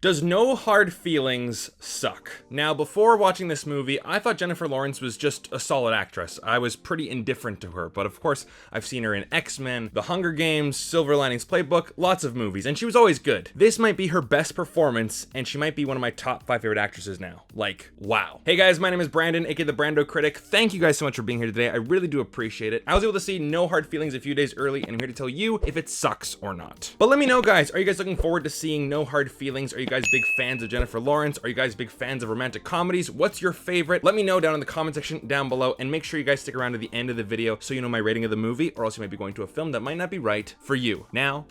Does no hard feelings suck? Now, before watching this movie, I thought Jennifer Lawrence was just a solid actress. I was pretty indifferent to her, but of course, I've seen her in X-Men, The Hunger Games, Silver Linings Playbook, lots of movies, and she was always good. This might be her best performance, and she might be one of my top 5 favorite actresses now. Like, wow. Hey guys, my name is Brandon, aka the BrandoCritic. Thank you guys so much for being here today. I really do appreciate it. I was able to see No Hard Feelings a few days early, and I'm here to tell you if it sucks or not. But let me know, guys, are you guys looking forward to seeing No Hard Feelings? Are you guys big fans of Jennifer Lawrence? Are you guys big fans of romantic comedies? What's your favorite? Let me know down in the comment section down below, and make sure you guys stick around to the end of the video so you know my rating of the movie, or else you might be going to a film that might not be right for you. Now,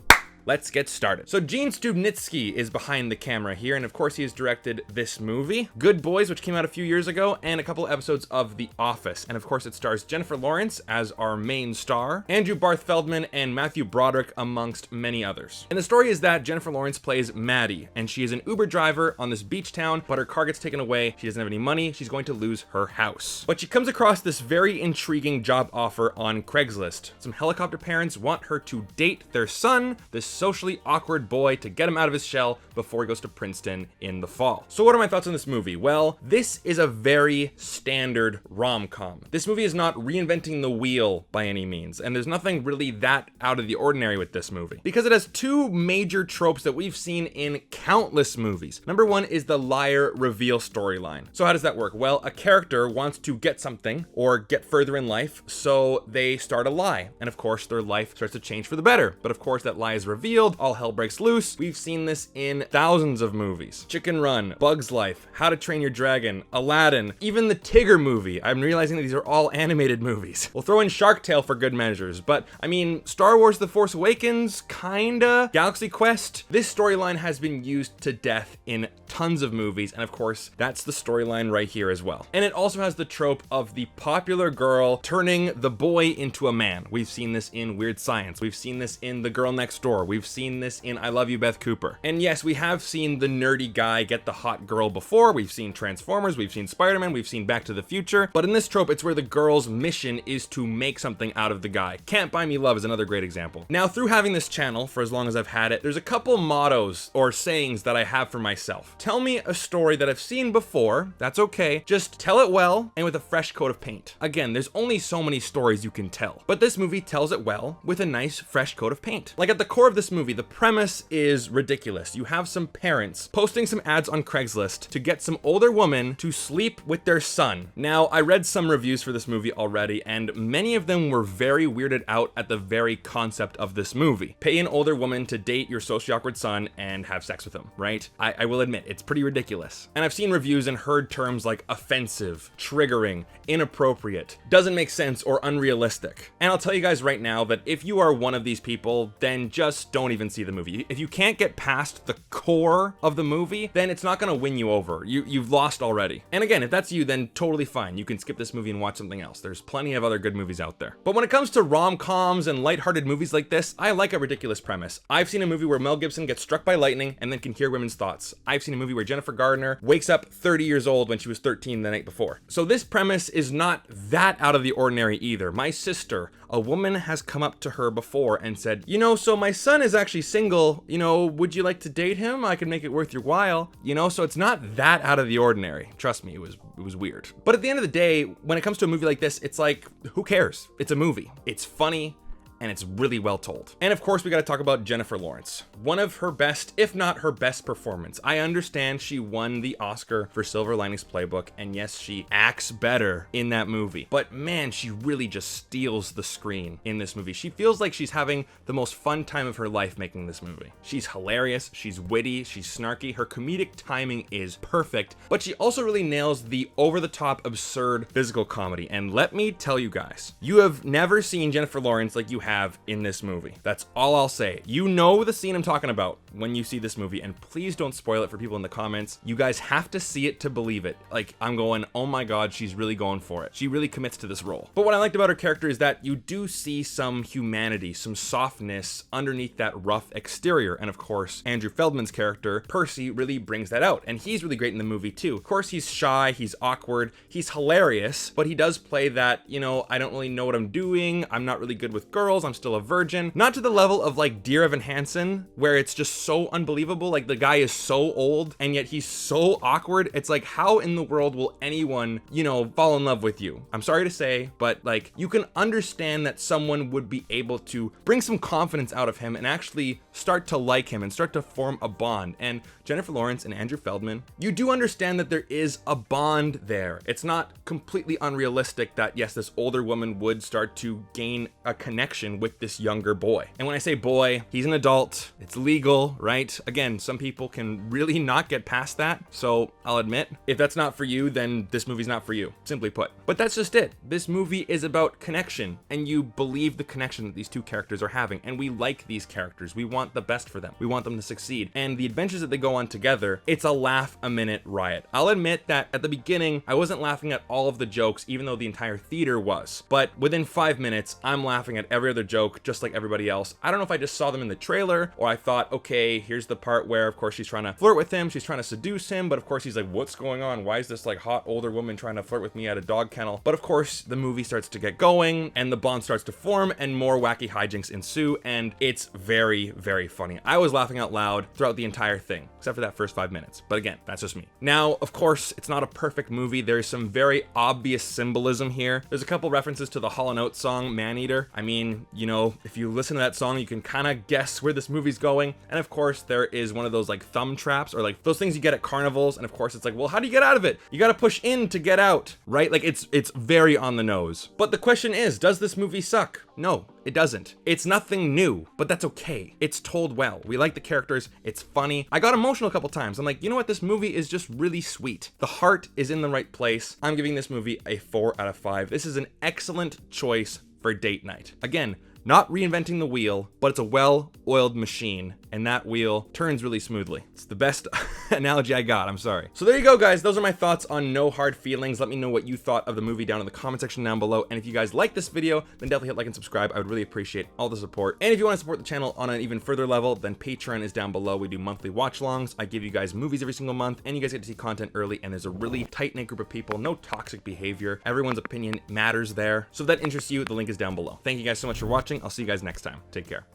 let's get started. So Gene Stupnitsky is behind the camera here, and of course he has directed this movie, Good Boys, which came out a few years ago, and a couple episodes of The Office. And of course it stars Jennifer Lawrence as our main star, Andrew Barth Feldman, and Matthew Broderick, amongst many others. And the story is that Jennifer Lawrence plays Maddie, and she is an Uber driver on this beach town, but her car gets taken away, she doesn't have any money, she's going to lose her house. But she comes across this very intriguing job offer on Craigslist. Some helicopter parents want her to date their son, this socially awkward boy, to get him out of his shell before he goes to Princeton in the fall. So what are my thoughts on this movie? Well, this is a very standard rom-com. This movie is not reinventing the wheel by any means, and there's nothing really that out of the ordinary with this movie, because it has two major tropes that we've seen in countless movies. Number one is the liar reveal storyline. So how does that work? Well, a character wants to get something or get further in life, so they start a lie, and of course their life starts to change for the better. But of course that lie is revealed, all hell breaks loose. We've seen this in thousands of movies. Chicken Run, Bug's Life, How to Train Your Dragon, Aladdin, even the Tigger movie. I'm realizing that these are all animated movies. We'll throw in Shark Tale for good measures, but I mean, Star Wars The Force Awakens, kinda. Galaxy Quest. This storyline has been used to death in tons of movies, and of course, that's the storyline right here as well. And it also has the trope of the popular girl turning the boy into a man. We've seen this in Weird Science. We've seen this in The Girl Next Door. We've seen this in I Love You, Beth Cooper. And yes, we have seen the nerdy guy get the hot girl before. We've seen Transformers, we've seen Spider-Man, we've seen Back to the Future. But in this trope, it's where the girl's mission is to make something out of the guy. Can't Buy Me Love is another great example. Now, through having this channel for as long as I've had it, there's a couple mottos or sayings that I have for myself. Tell me a story that I've seen before, that's okay. Just tell it well and with a fresh coat of paint. Again, there's only so many stories you can tell, but this movie tells it well with a nice fresh coat of paint. Like, at the core of this movie, the premise is ridiculous. You have some parents posting some ads on Craigslist to get some older woman to sleep with their son. Now, I read some reviews for this movie already, and many of them were very weirded out at the very concept of this movie. Pay an older woman to date your socially awkward son and have sex with him, right? I will admit, it's pretty ridiculous. And I've seen reviews and heard terms like offensive, triggering, inappropriate, doesn't make sense, or unrealistic. And I'll tell you guys right now that if you are one of these people, then just don't even see the movie. If you can't get past the core of the movie, then it's not gonna win you over. You've lost already. And again, if that's you, then totally fine. You can skip this movie and watch something else. There's plenty of other good movies out there. But when it comes to rom-coms and lighthearted movies like this, I like a ridiculous premise. I've seen a movie where Mel Gibson gets struck by lightning and then can hear women's thoughts. I've seen a movie where Jennifer Garner wakes up 30 years old when she was 13 the night before. So this premise is not that out of the ordinary either. My sister, a woman has come up to her before and said, you know, so my son is actually single, you know, would you like to date him? I can make it worth your while, you know, so it's not that out of the ordinary. Trust me, it was weird. But at the end of the day, when it comes to a movie like this, it's like, who cares? It's a movie. It's funny, and it's really well told. And of course, we got to talk about Jennifer Lawrence. One of her best, if not her best performance. I understand she won the Oscar for Silver Linings Playbook, and yes, she acts better in that movie. But man, she really just steals the screen in this movie. She feels like she's having the most fun time of her life making this movie. She's hilarious, she's witty, she's snarky, her comedic timing is perfect, but she also really nails the over-the-top, absurd physical comedy. And let me tell you guys, you have never seen Jennifer Lawrence like you have in this movie. That's all I'll say. You know the scene I'm talking about when you see this movie, and please don't spoil it for people in the comments. You guys have to see it to believe it. Like, I'm going, oh my god, she's really going for it. She really commits to this role. But what I liked about her character is that you do see some humanity, some softness underneath that rough exterior. And of course, Andrew Feldman's character, Percy, really brings that out. And he's really great in the movie too. Of course, he's shy, he's awkward, he's hilarious, but he does play that, you know, I don't really know what I'm doing, I'm not really good with girls, girls, I'm still a virgin. Not to the level of like Dear Evan Hansen, where it's just so unbelievable. Like the guy is so old and yet he's so awkward. It's like, how in the world will anyone, you know, fall in love with you? I'm sorry to say, but like you can understand that someone would be able to bring some confidence out of him and actually start to like him and start to form a bond. And Jennifer Lawrence and Andrew Feldman, you do understand that there is a bond there. It's not completely unrealistic that yes, this older woman would start to gain a connection with this younger boy. And when I say boy, he's an adult, it's legal, right? Again, some people can really not get past that. So I'll admit, if that's not for you, then this movie's not for you, simply put. But that's just it. This movie is about connection, and you believe the connection that these two characters are having. And we like these characters. We want the best for them. We want them to succeed. And the adventures that they go on together, it's a laugh a minute riot. I'll admit that at the beginning, I wasn't laughing at all of the jokes, even though the entire theater was. But within 5 minutes, I'm laughing at every other joke, just like everybody else. I don't know if I just saw them in the trailer, or I thought, okay, here's the part where, of course, she's trying to flirt with him, she's trying to seduce him, but of course, he's like, what's going on? Why is this like hot older woman trying to flirt with me at a dog kennel? But of course, the movie starts to get going, and the bond starts to form, and more wacky hijinks ensue, and it's very, very funny. I was laughing out loud throughout the entire thing, except for that first 5 minutes. But again, that's just me. Now, of course, it's not a perfect movie. There's some very obvious symbolism here. There's a couple references to the Hall & Oates song, Maneater. I mean, you know, if you listen to that song, you can kind of guess where this movie's going. And of course, there is one of those like thumb traps, or like those things you get at carnivals. And of course, it's like, well, how do you get out of it? You got to push in to get out, right? Like it's very on the nose. But the question is, does this movie suck? No, it doesn't. It's nothing new, but that's okay. It's told well. We like the characters. It's funny. I got emotional a couple times. I'm like, you know what? This movie is just really sweet. The heart is in the right place. I'm giving this movie a 4 out of 5. This is an excellent choice for date night. Again, not reinventing the wheel, but it's a well-oiled machine, and that wheel turns really smoothly. It's the best analogy I got, I'm sorry. So there you go, guys. Those are my thoughts on No Hard Feelings. Let me know what you thought of the movie down in the comment section down below. And if you guys like this video, then definitely hit like and subscribe. I would really appreciate all the support. And if you want to support the channel on an even further level, then Patreon is down below. We do monthly watch-alongs. I give you guys movies every single month, and you guys get to see content early, and there's a really tight-knit group of people, no toxic behavior. Everyone's opinion matters there. So if that interests you, the link is down below. Thank you guys so much for watching. I'll see you guys next time. Take care.